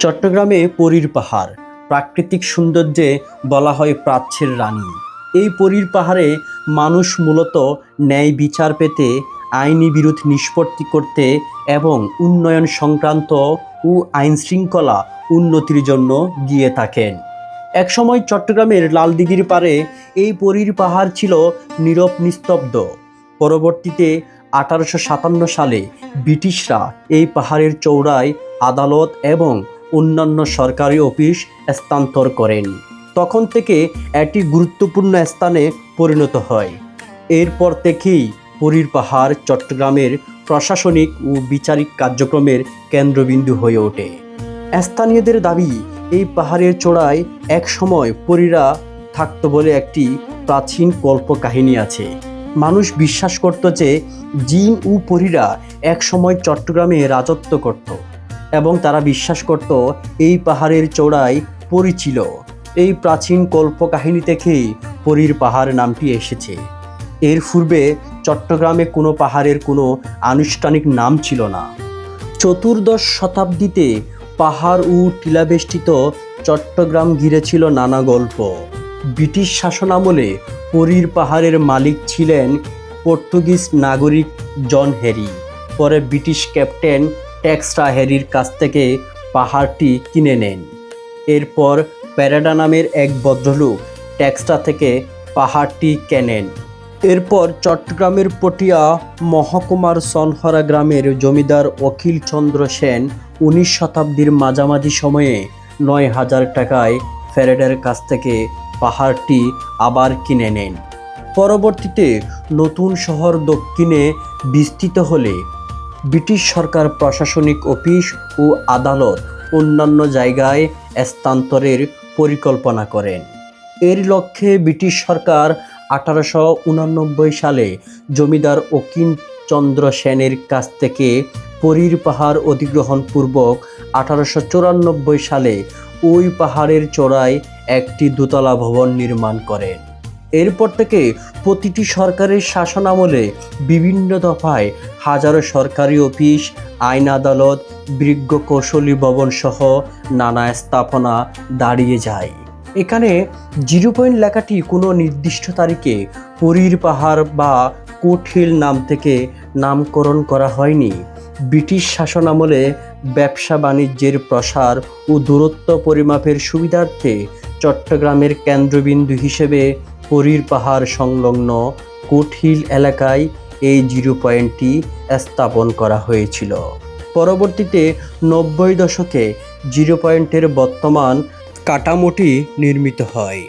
চট্টগ্রামে পরীর পাহাড় প্রাকৃতিক সৌন্দর্যে বলা হয় প্রাচ্যের রানী। এই পরীর পাহাড়ে মানুষ মূলত ন্যায় বিচার পেতে, আইনি বিরোধ নিষ্পত্তি করতে এবং উন্নয়ন সংক্রান্ত ও আইনশৃঙ্খলা উন্নতির জন্য গিয়ে থাকেন। একসময় চট্টগ্রামের লালদিঘির পাড়ে এই পরীর পাহাড় ছিল নীরব নিস্তব্ধ। পরবর্তীতে 1857 সালে ব্রিটিশরা এই পাহাড়ের চৌড়ায় আদালত এবং অন্যান্য সরকারি অফিস স্থানান্তর করেন। তখন থেকে এটি গুরুত্বপূর্ণ স্থানে পরিণত হয়। এরপর থেকেই পরীর পাহাড় চট্টগ্রামের প্রশাসনিক ও বিচারিক কার্যক্রমের কেন্দ্রবিন্দু হয়ে ওঠে। স্থানীয়দের দাবি, এই পাহাড়ের চূড়ায় এক সময় পরীরা থাকত বলে একটি প্রাচীন কল্পকাহিনী আছে। মানুষ বিশ্বাস করত যে জিন ও পরীরা এক সময় চট্টগ্রামে রাজত্ব করত এবং তারা বিশ্বাস করত এই পাহাড়ের চূড়ায় পরী ছিল। এই প্রাচীন কল্পকাহিনী থেকেই পরীর পাহাড় নামটি এসেছে। এর পূর্বে চট্টগ্রামে কোনো পাহাড়ের কোনো আনুষ্ঠানিক নাম ছিল না। চতুর্দশ শতাব্দীতে পাহাড় ও টিলাবেষ্টিত চট্টগ্রাম ঘিরে ছিল নানা গল্প। ব্রিটিশ শাসনামলে পরীর পাহাড়ের মালিক ছিলেন পর্তুগিজ নাগরিক জন হ্যারি। পরে ব্রিটিশ ক্যাপ্টেন টেক্সরা হ্যারির কাছ থেকে পাহাড়টি কিনে নেন। এরপর প্যারাডা নামের এক ভদ্রলোক টেক্সরা থেকে পাহাড়টি কেনেন। এরপর চট্টগ্রামের পটিয়া মহকুমার সনহরা গ্রামের জমিদার অখিল চন্দ্র সেন 19 শতাব্দীর মাঝামাঝি সময়ে 9,000 টাকায় প্যারাডার কাছ থেকে পাহাড়টি আবার কিনে নেন। পরবর্তীতে নতুন শহর দক্ষিণে বিস্তৃত হলে ব্রিটিশ সরকার প্রশাসনিক অফিস ও আদালত অন্যান্য জায়গায় স্থানান্তরের পরিকল্পনা করেন। এর লক্ষ্যে ব্রিটিশ সরকার 1889 সালে জমিদার অখিল চন্দ্র সেনের কাছ থেকে পরীর পাহাড় অধিগ্রহণপূর্বক 1894 সালে ওই পাহাড়ের চূড়ায় একটি দোতলা ভবন নির্মাণ করেন। এরপর থেকে প্রতিটি সরকারের শাসনামলে বিভিন্ন দফায় হাজারো সরকারি অফিস, আইন আদালত, বিজ্ঞ কৌশলী ভবন সহ নানা স্থাপনা দাঁড়িয়ে যায়। এখানে 0 পয়েন্ট লেখাটি কোনো নির্দিষ্ট তারিখে পরীর পাহাড় বা কোট হিল নাম থেকে নামকরণ করা হয়নি। ব্রিটিশ শাসনামলে ব্যবসা বাণিজ্যের প্রসার ও দূরত্ব পরিমাপের সুবিধার্থে চট্টগ্রামের কেন্দ্রবিন্দু হিসেবে পরীর পাহাড় সংলগ্ন কোট হিল এলাকায় এই 0 পয়েন্টটি স্থাপন করা হয়েছিল। পরবর্তীতে 90 দশকে 0 পয়েন্টের বর্তমান কাঠামোটি নির্মিত হয়।